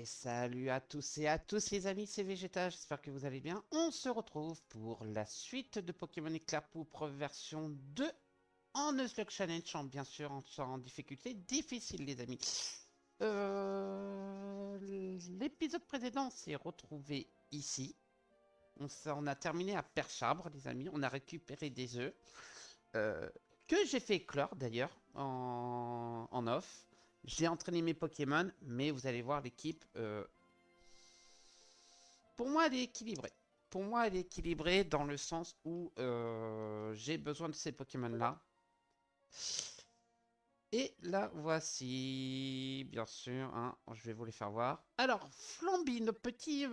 Salut à tous et à tous les amis, c'est Vegeta, j'espère que vous allez bien. On se retrouve pour la suite de Pokémon Éclair Poudre version 2 en Nuzlocke Challenge, bien sûr en difficulté difficile les amis. L'épisode précédent s'est retrouvé ici. On a terminé à Perchabre les amis, on a récupéré des œufs euh, que j'ai fait éclore d'ailleurs en off. J'ai entraîné mes Pokémon, mais vous allez voir l'équipe. Pour moi, elle est équilibrée. Pour moi, elle est équilibrée dans le sens où j'ai besoin de ces Pokémon-là. Et là, voici, bien sûr, hein, je vais vous les faire voir. Alors, Flamby, notre petit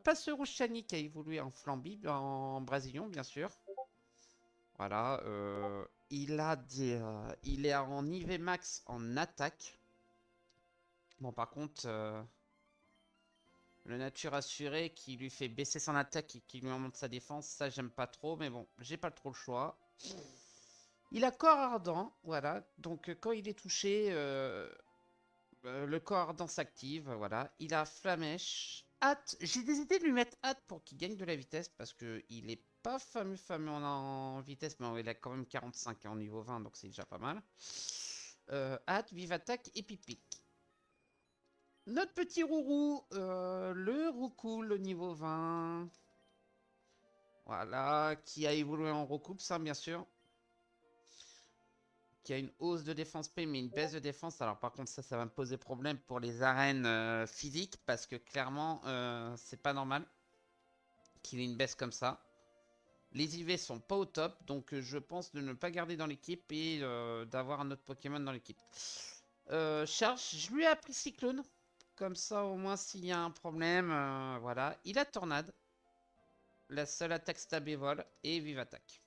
passeur shiny qui a évolué en Flamby, en Brasillon, bien sûr. Voilà, il est en IV max en attaque. Bon, par contre, le nature assuré qui lui fait baisser son attaque et qui lui augmente sa défense, ça j'aime pas trop, mais bon, j'ai pas trop le choix. Il a corps ardent, voilà, donc quand il est touché, le corps ardent s'active, voilà. Il a flamèche, hâte, j'ai décidé de lui mettre hâte pour qu'il gagne de la vitesse, parce que il est pas fameux en vitesse, mais il a quand même 45 en niveau 20, donc c'est déjà pas mal. Hâte, vive attaque et pipic. Notre petit Rourou, le Roucoule au niveau 20. Voilà, qui a évolué en recoupe, ça bien sûr. Qui a une hausse de défense P, mais une baisse de défense. Alors par contre, ça va me poser problème pour les arènes physiques, parce que clairement, c'est pas normal qu'il ait une baisse comme ça. Les IV sont pas au top, donc je pense de ne pas garder dans l'équipe et d'avoir un autre Pokémon dans l'équipe. Charge, je lui ai appris Cyclone. Comme ça, au moins, s'il y a un problème, voilà. Il a Tornade. La seule attaque stab et vol et vive attaque.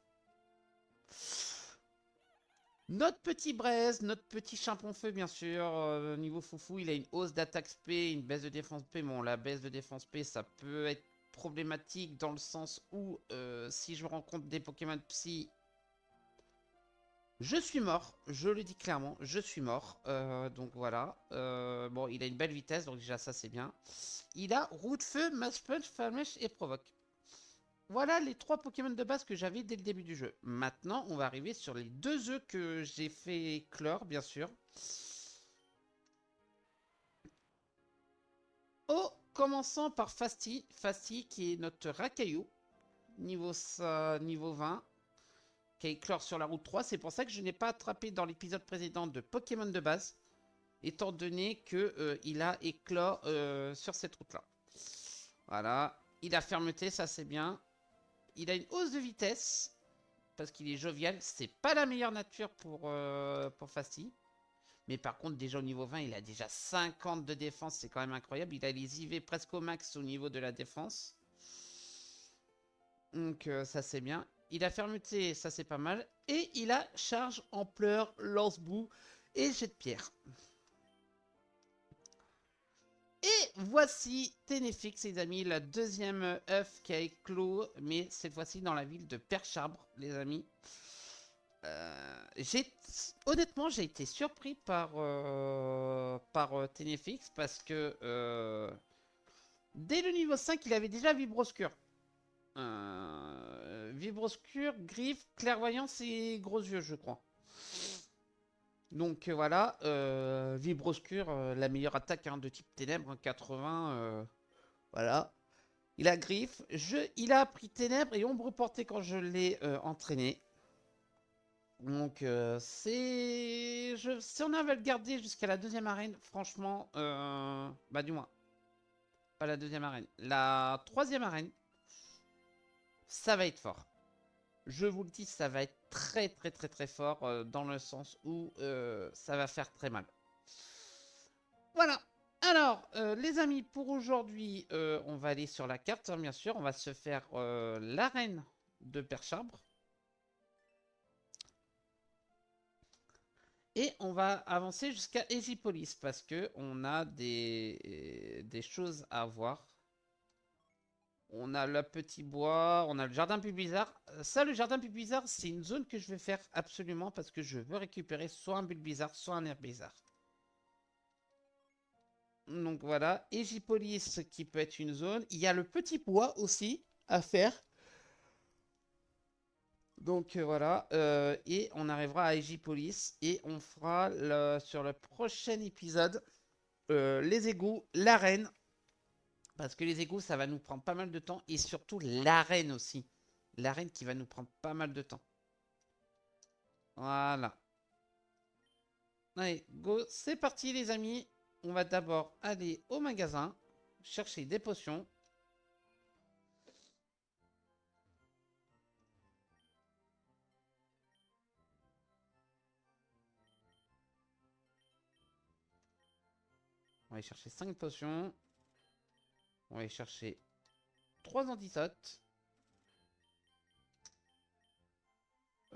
Notre petit Braise, notre petit Champon Feu, bien sûr, niveau foufou, il a une hausse d'attaque P, une baisse de défense P. Bon, la baisse de défense P, ça peut être problématique dans le sens où si je rencontre des Pokémon Psy, je suis mort, je le dis clairement, je suis mort. Donc voilà. Bon, il a une belle vitesse, donc déjà ça c'est bien. Il a Roue de Feu, Mass Punch, Flamèche et Provoque. Voilà les trois Pokémon de base que j'avais dès le début du jeu. Maintenant, on va arriver sur les deux œufs que j'ai fait éclore, bien sûr. Oh, commençant par Fasti. Fasti qui est notre Racaillou, niveau 20, qui a éclore sur la route 3. C'est pour ça que je n'ai pas attrapé dans l'épisode précédent de Pokémon de base, étant donné que il a éclore sur cette route-là. Voilà. Il a fermeté, ça c'est bien. Il a une hausse de vitesse. Parce qu'il est jovial. C'est pas la meilleure nature pour Fasti. Mais par contre, déjà au niveau 20, il a déjà 50 de défense. C'est quand même incroyable. Il a les IV presque au max au niveau de la défense. Donc ça c'est bien. Il a fermeté, ça c'est pas mal. Et il a charge, ampleur, lance-boue et jet de pierre. Et voici Ténéfix, les amis, la deuxième œuf qui a éclos, mais cette fois-ci dans la ville de Perchabre, les amis. Honnêtement, j'ai été surpris par Ténéfix parce que dès le niveau 5, il avait déjà Vibroscure. Vibroscure, griffe, clairvoyance et gros yeux, je crois. Donc voilà, Vibroscure, la meilleure attaque hein, de type ténèbres, 80, voilà. Il a griffe, il a appris ténèbres et ombre portée quand je l'ai entraîné. Donc si on avait le garder jusqu'à la deuxième arène, franchement, bah du moins, pas la deuxième arène, la troisième arène, ça va être fort. Je vous le dis, ça va être très très très très fort dans le sens où ça va faire très mal. Voilà. Alors, les amis, pour aujourd'hui, on va aller sur la carte, hein, bien sûr. On va se faire l'arène de Perchabre. Et on va avancer jusqu'à Egipolis parce que on a des choses à voir. On a le petit bois, on a le jardin plus bizarre. Ça, le jardin plus bizarre, c'est une zone que je vais faire absolument parce que je veux récupérer soit un bulle bizarre, soit un air bizarre. Donc voilà. Égipolis qui peut être une zone. Il y a le petit bois aussi à faire. Donc voilà. Et on arrivera à Égipolis. Et on fera sur le prochain épisode les égouts, l'arène. Parce que les égouts, ça va nous prendre pas mal de temps. Et surtout l'arène aussi. L'arène qui va nous prendre pas mal de temps. Voilà. Allez, go, c'est parti les amis. On va d'abord aller au magasin, chercher des potions. On va aller chercher 5 potions. On va aller chercher 3 antidotes.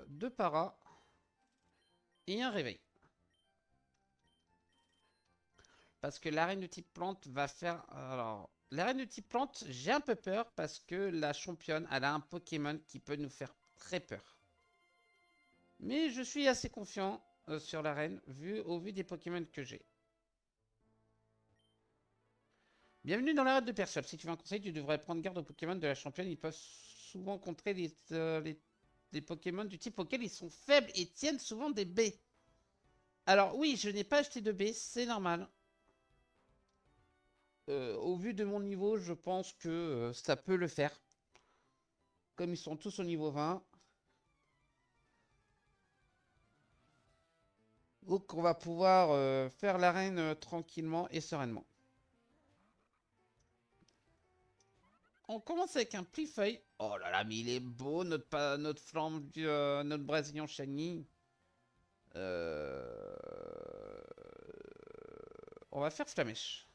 2 paras. Et un réveil. Parce que l'arène de type plante va faire... Alors, l'arène de type plante, j'ai un peu peur parce que la championne, elle a un Pokémon qui peut nous faire très peur. Mais je suis assez confiant sur l'arène au vu des Pokémon que j'ai. Bienvenue dans l'arène de Pershop. Si tu veux un conseil, tu devrais prendre garde aux Pokémon de la championne. Ils peuvent souvent contrer les Pokémon du type auquel ils sont faibles et tiennent souvent des baies. Alors oui, je n'ai pas acheté de baies, c'est normal. Au vu de mon niveau, je pense que ça peut le faire. Comme ils sont tous au niveau 20. Donc on va pouvoir faire l'arène tranquillement et sereinement. On commence avec un Plifeuille. Oh là là, mais il est beau, notre flamme, notre Brésilien Shiny. On va faire Flamèche.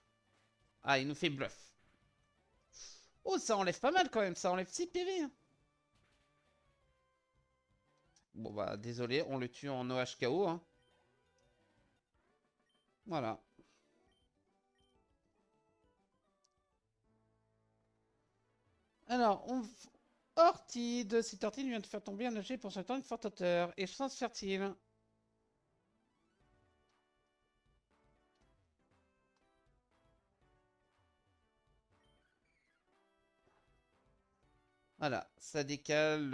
Ah, il nous fait bluff. Oh, ça enlève pas mal quand même, ça enlève 6 PV. Hein. Bon bah, désolé, on le tue en OHKO. Hein. Voilà. Alors, Ortide, cette Ortide vient de faire tomber un objet pour ce temps une forte hauteur. Et chance fertile. Voilà, ça décale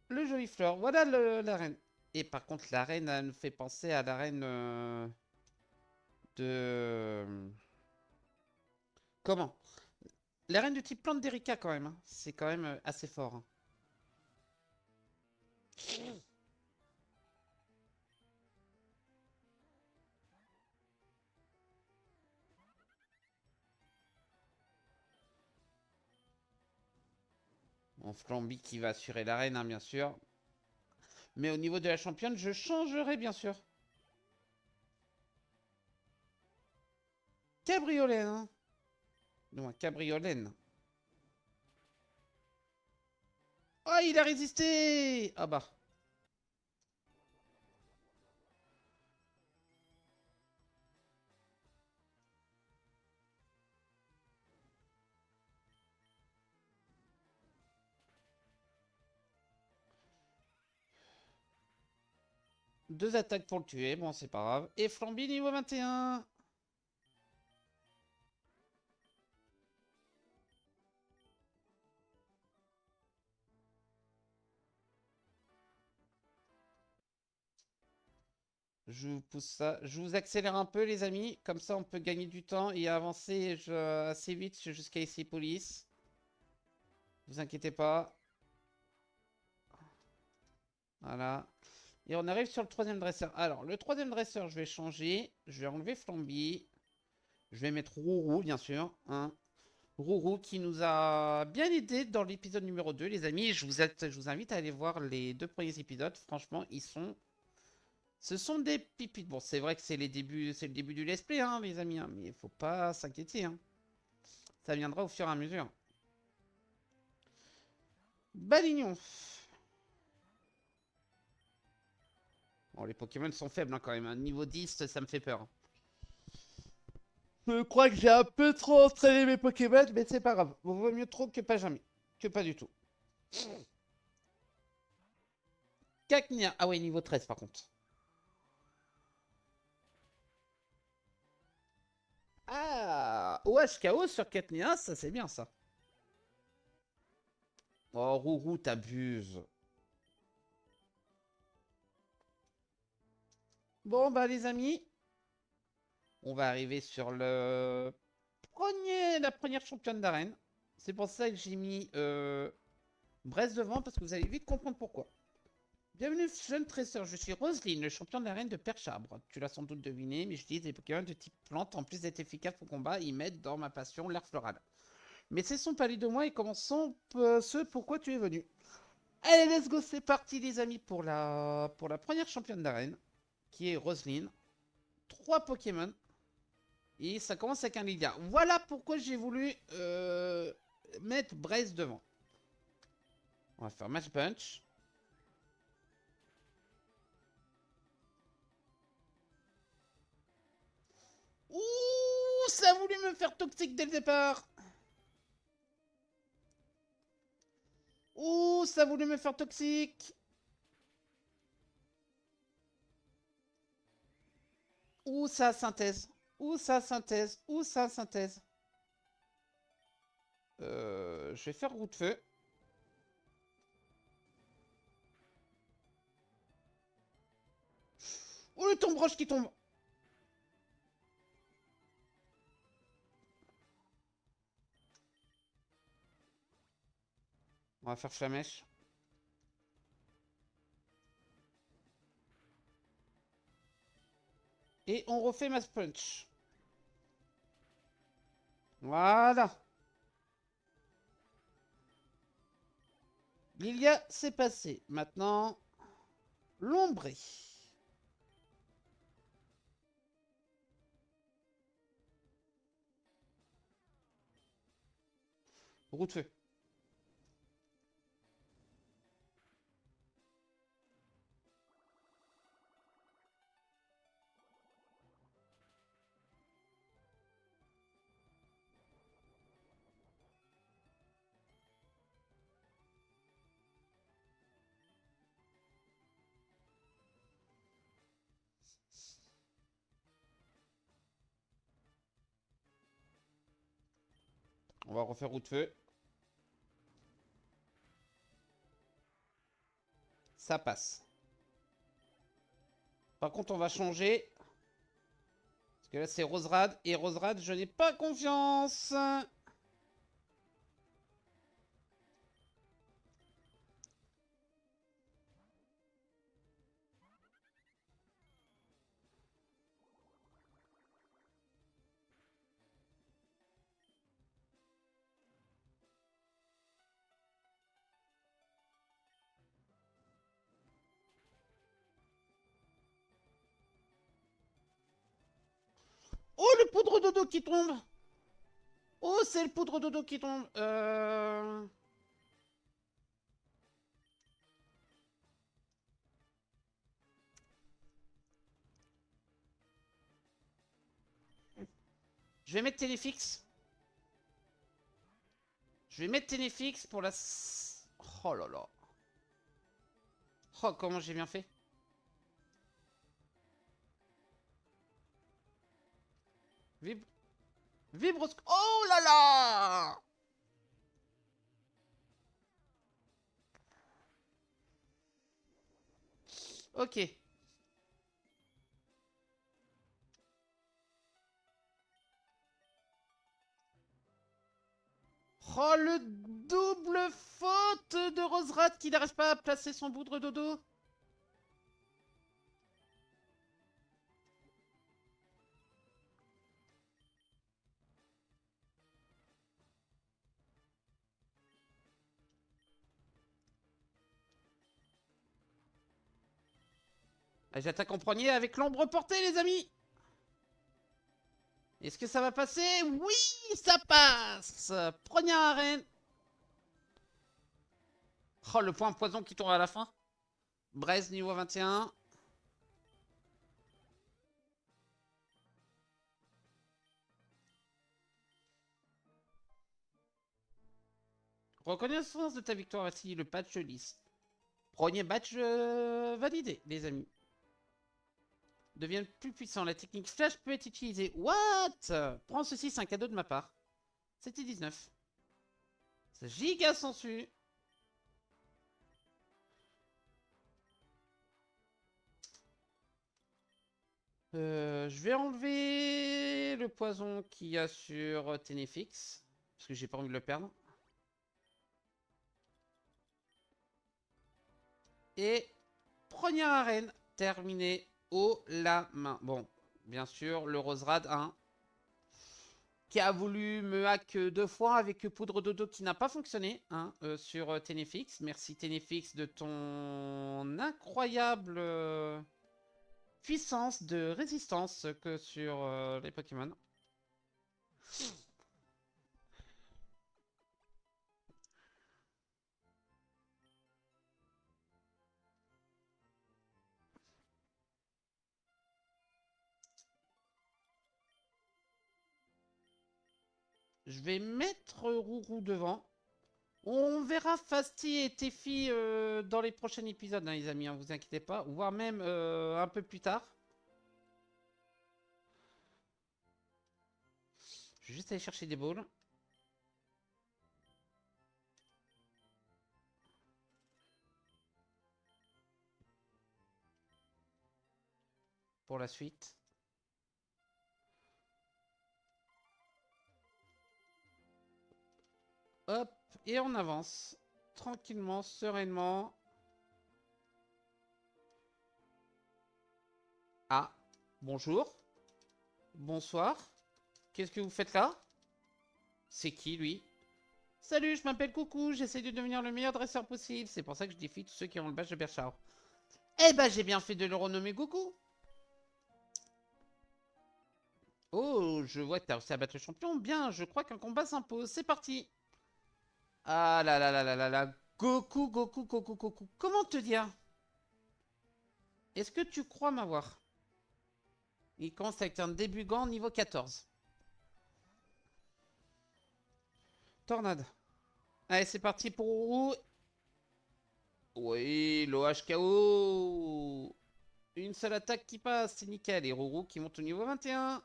le joli fleur. Voilà l'arène. Et par contre, l'arène, elle nous fait penser à l'arène de... Comment? L'arène de type plante d'Erika quand même. Hein. C'est quand même assez fort. Hein. Mon Flamby qui va assurer l'arène, hein, bien sûr. Mais au niveau de la championne, je changerai, bien sûr. Cabriolet, hein. Non, un cabriolène. Oh, il a résisté. Ah bah. Deux attaques pour le tuer. Bon, c'est pas grave. Et Flamby niveau 21. Je vous pousse ça. Je vous accélère un peu, les amis. Comme ça, on peut gagner du temps et avancer assez vite jusqu'à ici, police. Vous inquiétez pas. Voilà. Et on arrive sur le troisième dresseur. Alors, le troisième dresseur, je vais changer. Je vais enlever Flamby. Je vais mettre Rourou, bien sûr. Hein. Rourou qui nous a bien aidé dans l'épisode numéro 2, les amis. Je vous invite à aller voir les 2 premiers épisodes. Franchement, ce sont des pipites. Bon, c'est vrai que c'est le début du let's play, hein, les amis. Hein, mais il faut pas s'inquiéter. Hein. Ça viendra au fur et à mesure. Balignon. Bon, les Pokémon sont faibles hein, quand même. Hein. Niveau 10, ça me fait peur. Je crois que j'ai un peu trop entraîné mes Pokémon, mais c'est pas grave. Vaut mieux trop que pas jamais. Que pas du tout. Cacnea. Ah ouais, niveau 13 par contre. Ah, OHKO sur Katnia, ça c'est bien ça. Oh, Rourou, t'abuses. Bon, bah les amis, on va arriver sur la première championne d'arène. C'est pour ça que j'ai mis Brest devant, parce que vous allez vite comprendre pourquoi. Bienvenue, jeune tresseur, je suis Roseline, le champion de l'arène de Perche-Arbre. Tu l'as sans doute deviné, mais j'utilise des Pokémon de type plante. En plus d'être efficace au combat, ils m'aident dans ma passion, l'art floral. Mais cessons parler de moi et commençons ce pourquoi tu es venu. Allez, let's go, c'est parti les amis pour la première championne d'arène, qui est Roseline. 3 Pokémon, et ça commence avec un Lydia. Voilà pourquoi j'ai voulu mettre Brace devant. On va faire Match Punch. Ouh, ça a voulu me faire toxique dès le départ. Ouh, ça a voulu me faire toxique. Ouh, ça synthèse. Ouh, ça synthèse. Ouh, ça synthèse. Je vais faire roue de feu. Ouh, le tombe-roche qui tombe. On va faire flamèche. Et on refait Mass Punch. Voilà. Lilia, c'est passé. Maintenant, l'ombré. Roue de feu. On va refaire roue de feu. Ça passe. Par contre, on va changer. Parce que là, c'est Roserad. Et Roserad, je n'ai pas confiance. Oh, le poudre dodo qui tombe. Oh, c'est le poudre dodo qui tombe. Je vais mettre Téléfix. Je vais mettre Téléfix pour la... Oh là là. Oh, comment j'ai bien fait. Vib... Vibros... Oh là là. Ok. Oh, le double faute de Roserat qui n'arrive pas à placer son poudre dodo. J'attaque en premier avec l'ombre portée, les amis. Est-ce que ça va passer? Oui, ça passe. Première arène. Oh, le point poison qui tourne à la fin. Braise niveau 21. Reconnaissance de ta victoire, voici le patch liste. Premier batch validé, les amis. deviennent plus puissants. La technique flash peut être utilisée. What? Prends ceci, c'est un cadeau de ma part. C'était 19. C'est giga sensu. Je vais enlever le poison qu'il y a sur Ténéfix. Parce que j'ai pas envie de le perdre. Et première arène terminée haut la main. Bon, bien sûr, le Roserad 1. Qui a voulu me hack 2 fois avec Poudre Dodo qui n'a pas fonctionné hein, sur Ténéfix. Merci Ténéfix de ton incroyable puissance de résistance que sur les Pokémon. Je vais mettre Rourou devant. On verra Fasti et Tefi dans les prochains épisodes, hein, les amis, hein, vous inquiétez pas. Voire même un peu plus tard. Je vais juste aller chercher des balls. Pour la suite. Hop, et on avance. Tranquillement, sereinement. Ah, bonjour. Bonsoir. Qu'est-ce que vous faites là? C'est qui, lui? Salut, je m'appelle Coucou, j'essaie de devenir le meilleur dresseur possible. C'est pour ça que je défie tous ceux qui ont le badge de Berchard. Eh ben, j'ai bien fait de le renommer Coucou. Oh, je vois que t'as réussi à battre le champion. Bien, je crois qu'un combat s'impose. C'est parti. Ah là là là là là là. Goku, Goku, Goku, Goku. Comment te dire? Est-ce que tu crois m'avoir? Il commence avec un début gant niveau 14. Tornade. Allez, c'est parti pour Ourou. Oui, l'OHKO. Une seule attaque qui passe, c'est nickel. Et Rourou qui monte au niveau 21.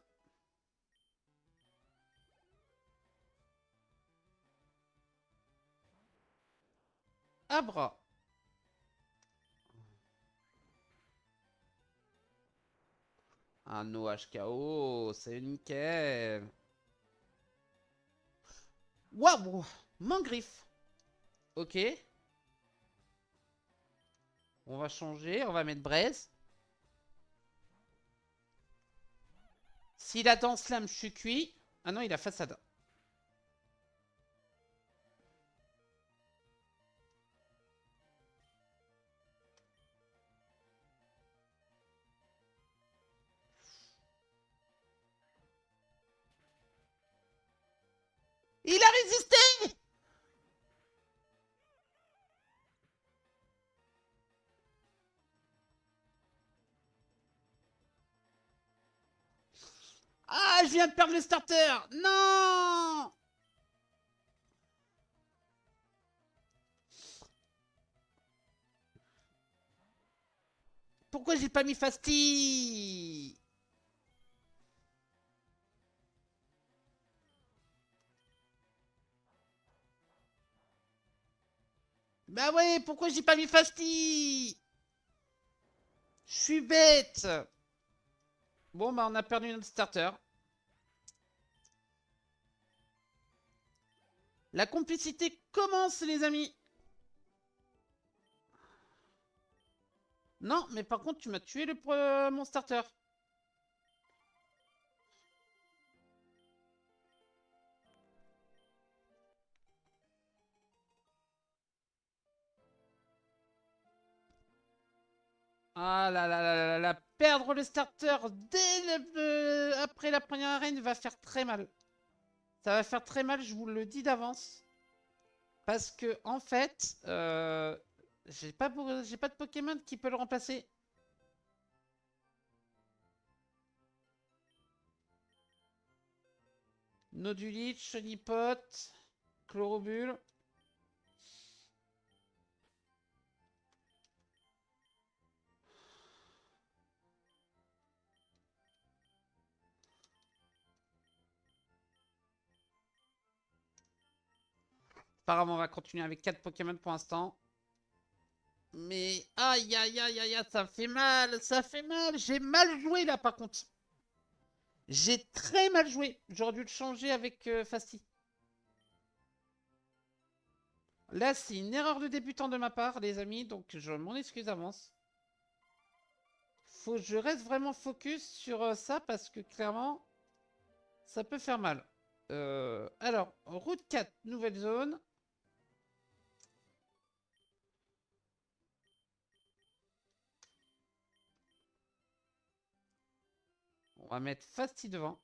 Abra. Un OHKO, c'est nickel. Waouh, Mangriffe. Ok. On va changer, on va mettre Braise. S'il a dans Slam, je suis cuit. Ah non, il a Façade. Il a résisté. Ah, je viens de perdre le starter. Non. Pourquoi j'ai pas mis Fasti? Bah ouais, pourquoi j'ai pas mis Fasti? Je suis bête. Bon, bah on a perdu notre starter. La complicité commence, les amis. Non, mais par contre, tu m'as tué mon starter. Ah là là là là là, perdre le starter après la première arène va faire très mal. Ça va faire très mal, je vous le dis d'avance. Parce que, en fait, j'ai pas de Pokémon qui peut le remplacer. Nodulich, Chonipot, Chlorobule. Apparemment, on va continuer avec 4 Pokémon pour l'instant. Mais aïe aïe aïe aïe aïe, ça fait mal, ça fait mal. J'ai mal joué là par contre. J'ai très mal joué. J'aurais dû le changer avec Fasti. Là, c'est une erreur de débutant de ma part, les amis, donc je m'en excuse d'avance. Faut que je reste vraiment focus sur ça parce que clairement, ça peut faire mal. Alors, route 4, nouvelle zone. On va mettre Fasti devant.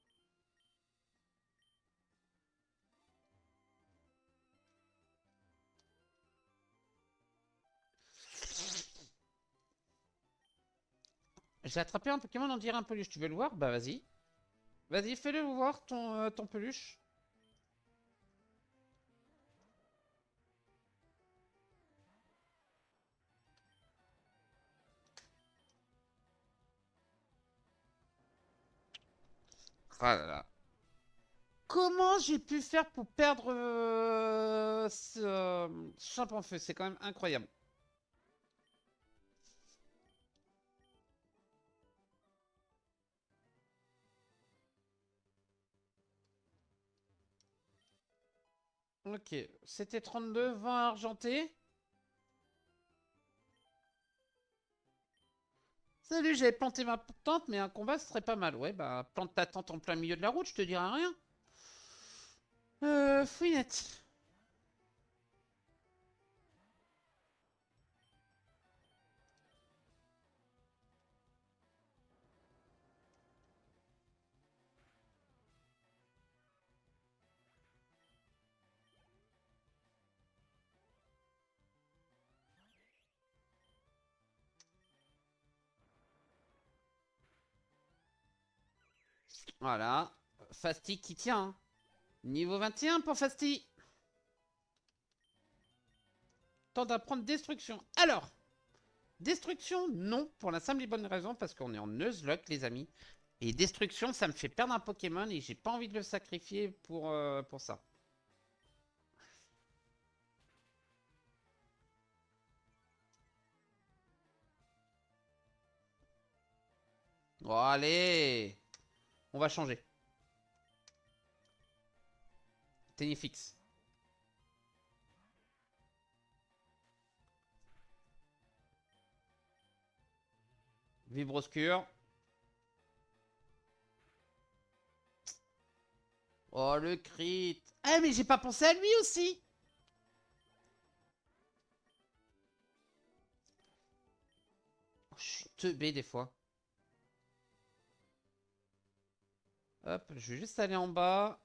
J'ai attrapé un Pokémon, on dirait un peluche. Tu veux le voir? Bah vas-y. Vas-y, fais-le voir ton peluche. Ah là là. Comment j'ai pu faire pour perdre ce champ en feu? C'est quand même incroyable. Ok, c'était 32, 20 argenté. Salut, j'avais planté ma tente, mais un combat ce serait pas mal. Ouais, bah plante ta tente en plein milieu de la route, je te dirai rien. Fouinette. Voilà. Fasti qui tient, hein. Niveau 21 pour Fasti. Temps d'apprendre destruction. Alors, destruction, non, pour la simple et bonne raison, parce qu'on est en Nuzlocke, les amis. Et destruction, ça me fait perdre un Pokémon et j'ai pas envie de le sacrifier pour ça. Oh, allez. On va changer. Ténifix. Vibroscure. Oh, le crit. Ah, mais j'ai pas pensé à lui aussi. Oh, je suis teubé des fois. Hop, je vais juste aller en bas.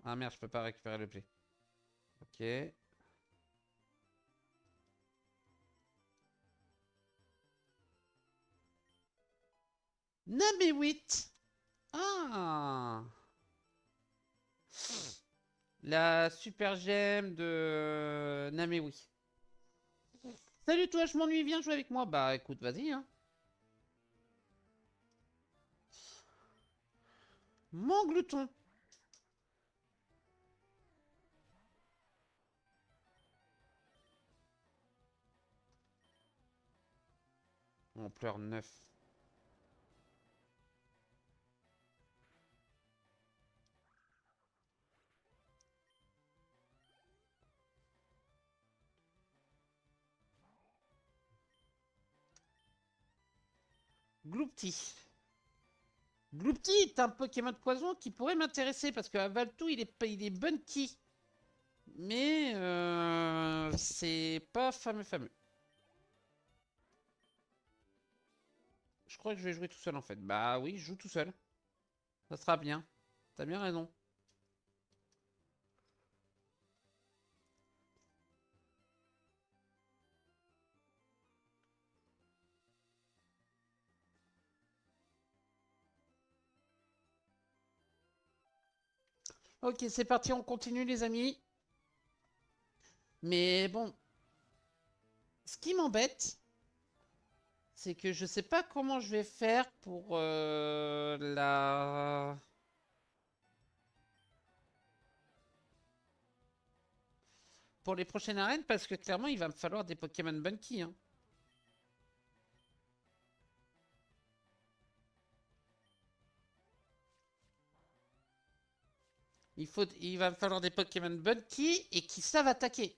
Ah merde, je peux pas récupérer le play. Ok. Namewitt. Ah. La super gemme de Namewi. Salut toi, je m'ennuie, viens jouer avec moi. Bah écoute, vas-y, hein. Mon glouton. On pleure 9. Gloupti. Gloupti est un Pokémon de poison qui pourrait m'intéresser parce que Valtou il est bunky. Mais c'est pas fameux fameux. Je crois que je vais jouer tout seul en fait. Bah oui, je joue tout seul. Ça sera bien. T'as bien raison. Ok, c'est parti, on continue les amis. Mais bon, ce qui m'embête, C'est que je sais pas comment je vais faire pour la... Pour les prochaines arènes, parce que clairement, il va me falloir des Pokémon Bunky. Hein. Il va me falloir des Pokémon Bunky et qui savent attaquer.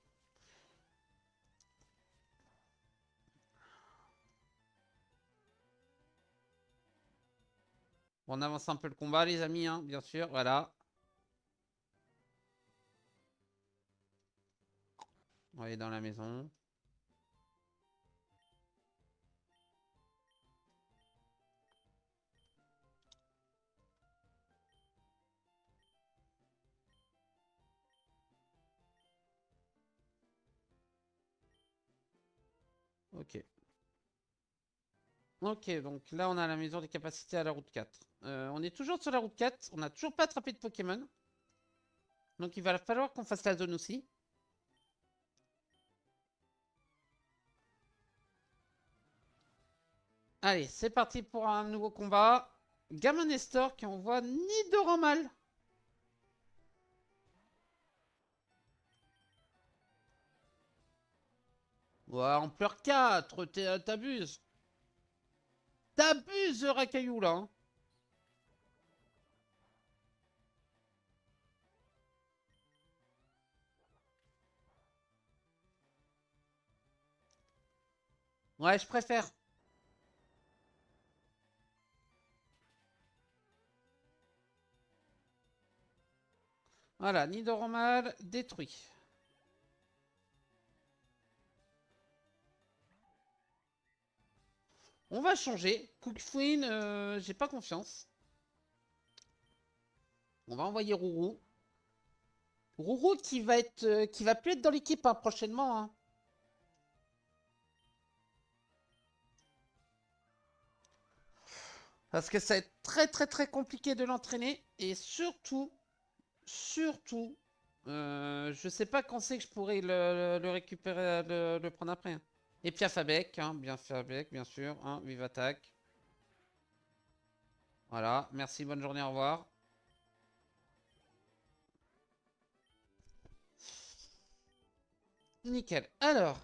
On avance un peu le combat, les amis, hein, bien sûr. Voilà. On va aller dans la maison. Ok. Ok, donc là, on a la maison des capacités à la route 4. On est toujours sur la route 4. On n'a toujours pas attrapé de Pokémon. Donc, il va falloir qu'on fasse la zone aussi. Allez, c'est parti pour un nouveau combat. Gamin Nestor qui envoie Nidoranmal. Ouais, en pleure 4, t'abuses. T'abuses, Rakaillou, là. Hein. Ouais, je préfère. Voilà, Nidoranmal détruit. On va changer. Cookfouine, j'ai pas confiance. On va envoyer Rourou. Rourou qui va plus être dans l'équipe hein, prochainement. Hein. Parce que ça va être très très très compliqué de l'entraîner. Et surtout, je sais pas quand c'est que je pourrais le récupérer, le prendre après. Hein. Et puis Fabec, hein, bien Fabec, bien sûr. Hein, vive attaque. Voilà, merci, bonne journée, au revoir. Nickel. Alors,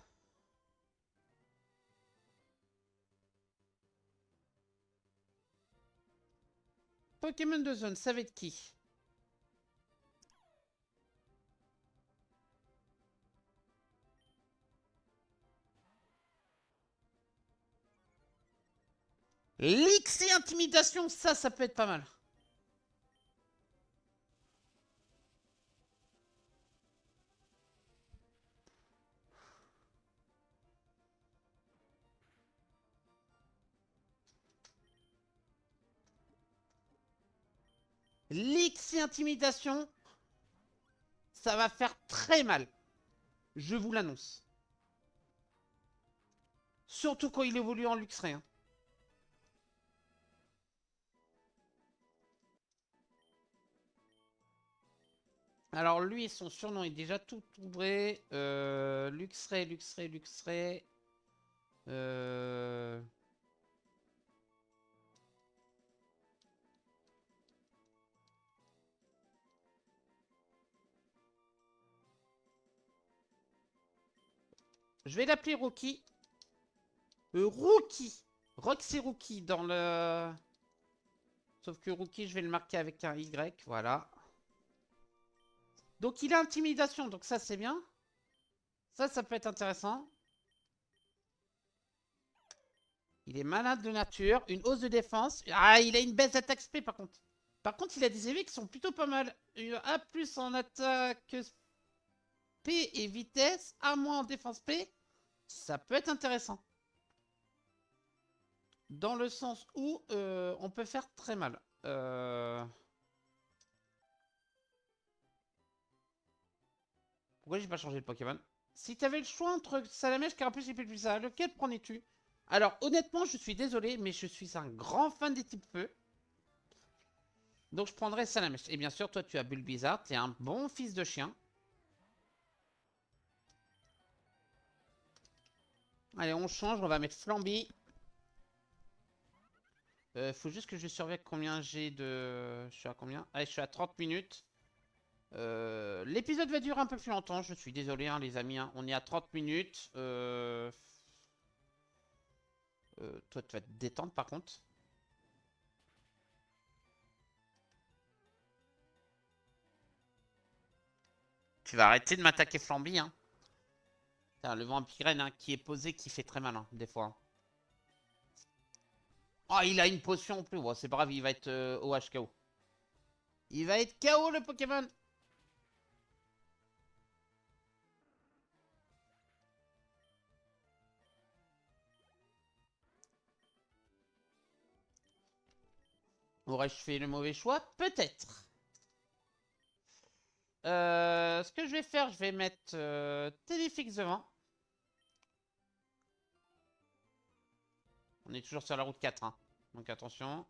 Pokémon de zone, ça va être qui? Lix et intimidation, ça peut être pas mal. Lix et intimidation, ça va faire très mal. Je vous l'annonce. Surtout quand il évolue en Luxray. Hein. Alors lui, son surnom est déjà tout ouvré. Luxray, Luxray, Luxray. Euh... Je vais l'appeler Rookie. Rookie. Roxy Rookie dans le... Sauf que Rookie, je vais le marquer avec un Y, voilà. Donc il a intimidation, donc ça c'est bien. Ça peut être intéressant. Il est malade de nature, une hausse de défense. Ah, il a une baisse d'attaque SP par contre. Par contre, il a des EV qui sont plutôt pas mal. A plus en attaque P et vitesse, A moins en défense P. Ça peut être intéressant. Dans le sens où on peut faire très mal. Pourquoi j'ai pas changé de Pokémon? Si t'avais le choix entre Salamèche, Carapuce et Pulvisa, lequel prenais-tu? Alors honnêtement, je suis désolé, mais je suis un grand fan des types feu. Donc je prendrais Salamèche. Et bien sûr, toi tu as Bulbizarre, t'es un bon fils de chien. Allez, on change, on va mettre Flamby. Faut juste que je surveille combien j'ai de... Je suis à combien? Allez, je suis à 30 minutes. L'épisode va durer un peu plus longtemps, je suis désolé hein, les amis, hein. On est à 30 minutes. Toi, tu vas te détendre par contre. Tu vas arrêter de m'attaquer Flamby, hein. Putain, le vampire hein, qui est posé, qui fait très mal, hein, des fois. Oh, il a une potion en plus. Bon, c'est pas grave, il va être OHKO. Il va être KO le Pokémon. Aurais-je fait le mauvais choix? Peut-être. Ce que je vais faire, je vais mettre Téléfix devant. On est toujours sur la route 4, hein. Donc attention.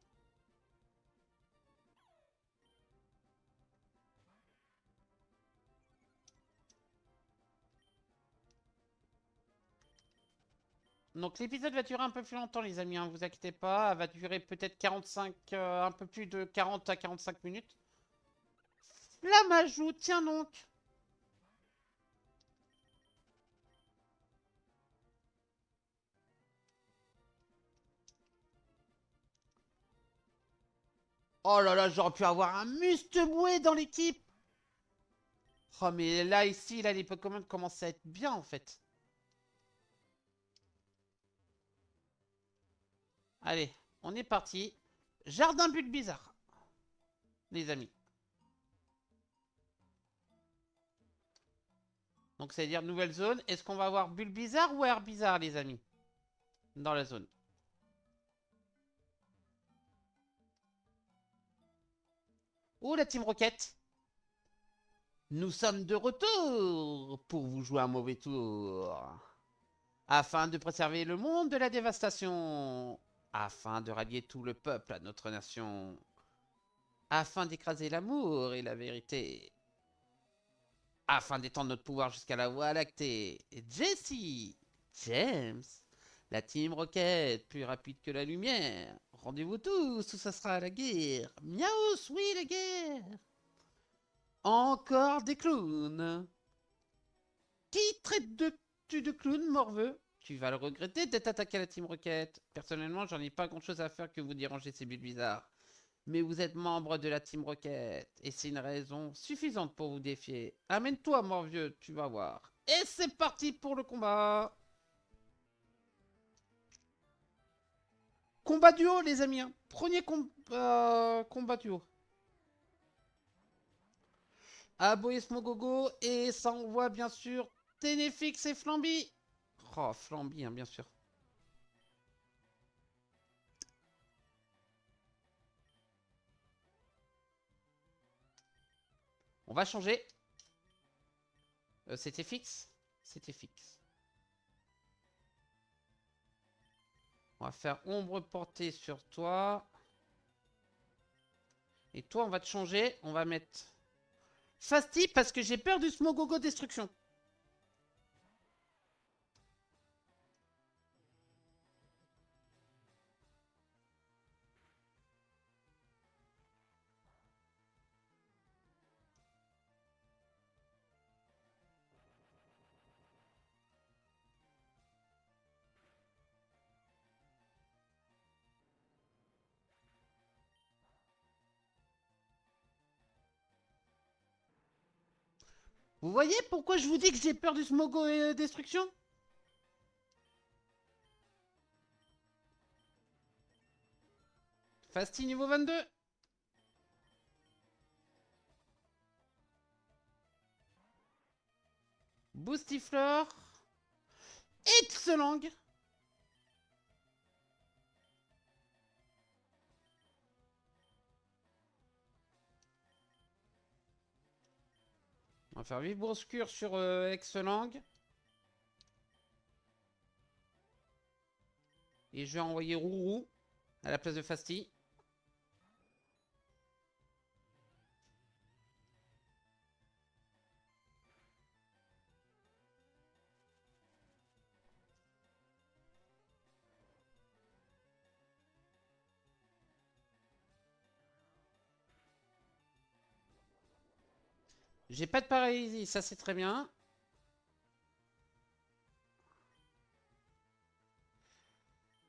Donc l'épisode va durer un peu plus longtemps les amis, hein, vous inquiétez pas. Elle va durer peut-être 45, un peu plus de 40 à 45 minutes. La m'ajoute, tiens donc. Oh là là, j'aurais pu avoir un Musteboué dans l'équipe. Oh mais là ici, là les Pokémon commencent à être bien en fait. Allez, on est parti. Jardin Bulbizarre, les amis. Donc ça veut dire nouvelle zone. Est-ce qu'on va avoir Bulbizarre ou Herbizarre les amis? Dans la zone. Oh la Team Rocket. Nous sommes de retour pour vous jouer un mauvais tour. Afin de préserver le monde de la dévastation. Afin de rallier tout le peuple à notre nation. Afin d'écraser l'amour et la vérité. Afin d'étendre notre pouvoir jusqu'à la Voie lactée. Jessie, James, la Team Rocket, plus rapide que la lumière. Rendez-vous tous ou ça sera la guerre. Miaus, oui, la guerre. Encore des clowns. Qui traite de clown, morveux? Tu vas le regretter d'être attaqué à la Team Rocket. Personnellement, j'en ai pas grand chose à faire que vous déranger ces bulles bizarres. Mais vous êtes membre de la Team Rocket. Et c'est une raison suffisante pour vous défier. Amène-toi, morvieux, tu vas voir. Et c'est parti pour le combat. Combat duo, les amis, hein. Premier combat duo. Aboyes Mogogo. Et ça envoie bien sûr Ténéfix et Flamby. Oh, Flamby, hein, bien sûr. On va changer. C'était fixe. C'était fixe. On va faire ombre portée sur toi. Et toi, on va te changer. On va mettre Fasti parce que j'ai peur du Smogogo destruction. Vous voyez pourquoi je vous dis que j'ai peur du Smogo destruction? Fasti niveau 22. Boostifleur. Excellent. On va faire Vibrouscure sur Excellent. Et je vais envoyer Rourou à la place de Fasti. J'ai pas de paralysie, ça c'est très bien.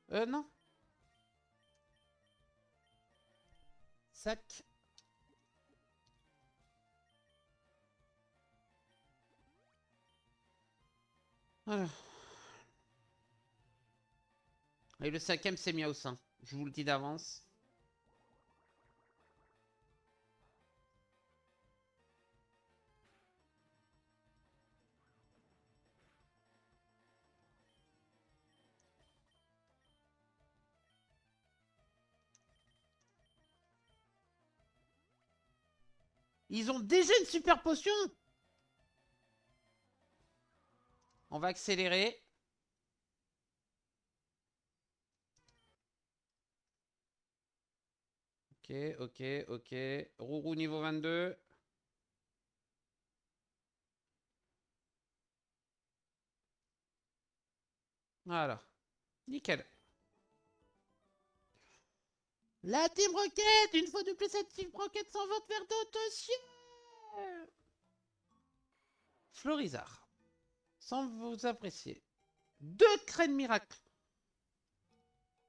Non. Sac. Voilà. Et le cinquième, c'est Miaus, hein. Je vous le dis d'avance. Ils ont déjà une super potion. On va accélérer. Ok, ok, ok. Rourou niveau 22. Voilà. Nickel. La Team Rocket, une fois de plus, cette Team Rocket s'envole vers d'autres cieux. Florizard. Sans vous apprécier. 2 crânes miracles.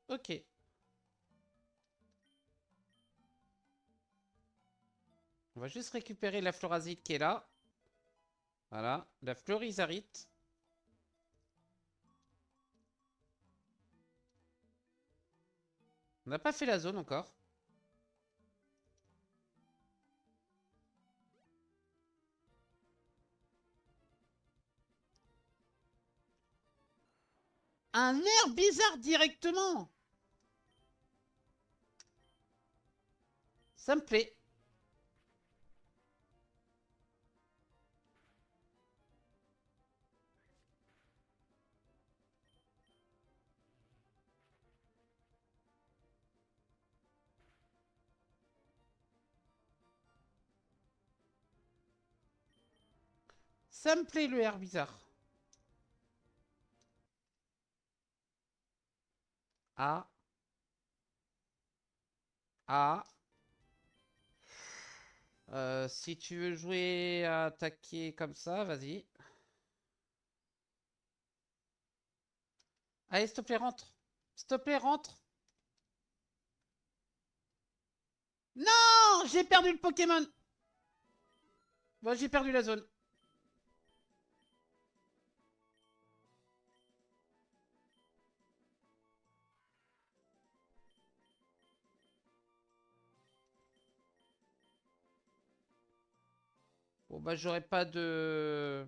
Ok. On va juste récupérer la Florazite qui est là. Voilà. La Florizarite. On n'a pas fait la zone encore. Un air bizarre directement. Ça me plaît. Ça me plaît le air bizarre. Ah. Ah. Si tu veux jouer à attaquer comme ça, vas-y. Allez, s'il te plaît, rentre. S'il te plaît, rentre. Non, j'ai perdu le Pokémon. Bon, j'ai perdu la zone. Bon, bah, j'aurais pas de...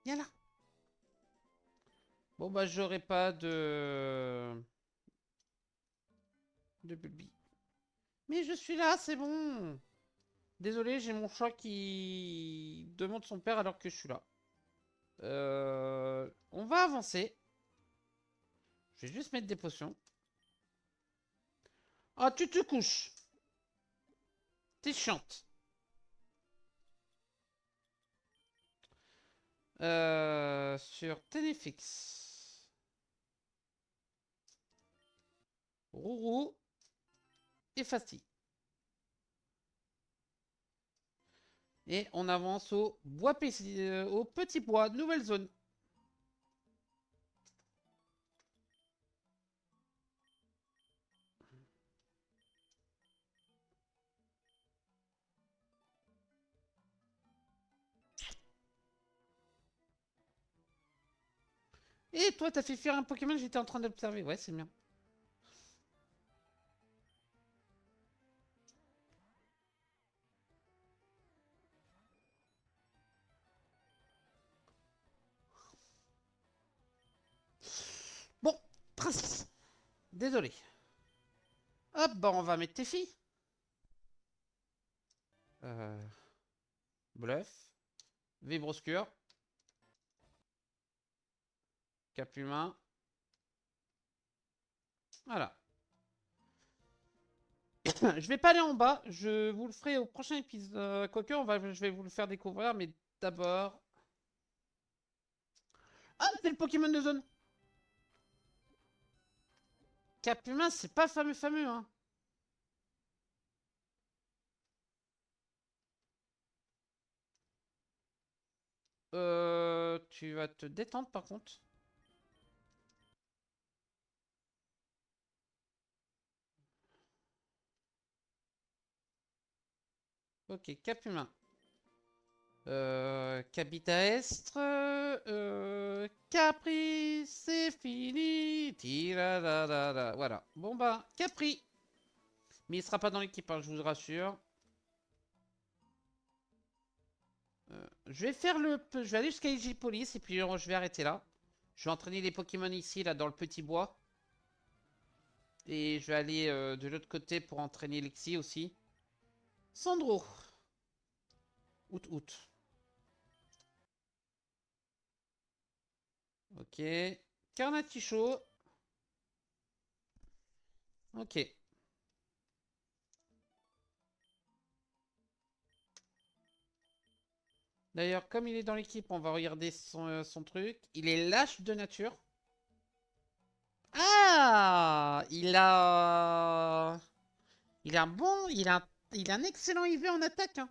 Viens là. Bon, bah, j'aurais pas de... De Bulbi. Mais je suis là, c'est bon. Désolé, j'ai mon chat qui demande son père alors que je suis là. On va avancer. Je vais juste mettre des potions. Ah, tu te couches. T'es chiante. Sur Téléfix. Rourou et Fasti. Et on avance au bois au petit bois, nouvelle zone. Et toi, t'as fait fuir un Pokémon, j'étais en train d'observer. Ouais, c'est bien. Bon, princesse. Désolé. Hop, bah on va mettre tes filles. Euh, Bluff. Vibroscure. Cap humain. Voilà. Je vais pas aller en bas. Je vous le ferai au prochain épisode. Quoique, je vais vous le faire découvrir. Mais d'abord... Ah, c'est le Pokémon de zone. Cap humain, c'est pas fameux, hein. Tu vas te détendre par contre. Ok, cap humain. Capitaestre. Capri, c'est fini. Tirararara. Voilà. Bon bah, Capri. Mais il sera pas dans l'équipe, hein, je vous rassure. Je vais faire le. Je vais aller jusqu'à Egipolis et puis je vais arrêter là. Je vais entraîner les Pokémon ici, là, dans le petit bois. Et je vais aller de l'autre côté pour entraîner Lexi aussi. Sandro. Out. Ok. Carnaticho. Ok. D'ailleurs, comme il est dans l'équipe, on va regarder son truc. Il est lâche de nature. Ah! Il a un bon... Il a un excellent IV en attaque, hein.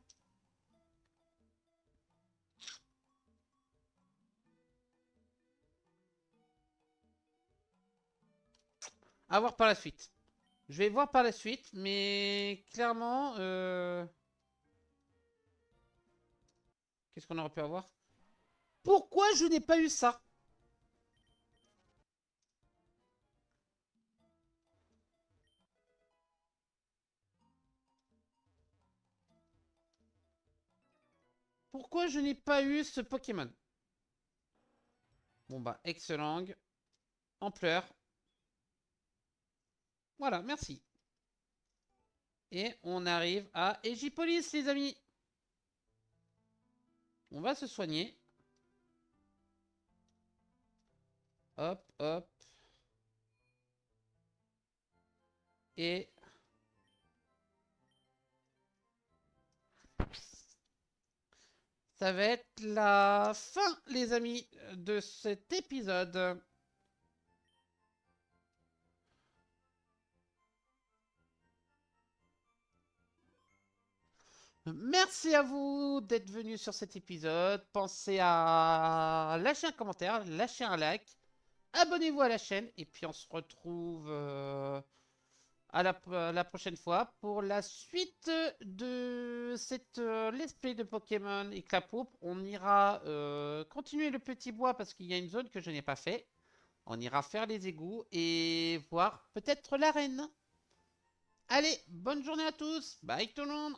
À voir par la suite. Je vais voir par la suite, mais clairement... Qu'est-ce qu'on aurait pu avoir? Pourquoi je n'ai pas eu ça? Pourquoi je n'ai pas eu ce Pokémon? Bon bah, excellent. Ampleur. Voilà, merci. Et on arrive à Egipolis, les amis. On va se soigner. Hop. Et ça va être la fin, les amis, de cet épisode. Merci à vous d'être venus sur cet épisode. Pensez à lâcher un commentaire, lâcher un like, abonnez-vous à la chaîne et puis on se retrouve à la prochaine fois pour la suite de cette let's play de Pokémon Éclat Pourpre. On ira continuer le petit bois parce qu'il y a une zone que je n'ai pas fait. On ira faire les égouts et voir peut-être l'arène. Allez, bonne journée à tous. Bye tout le monde.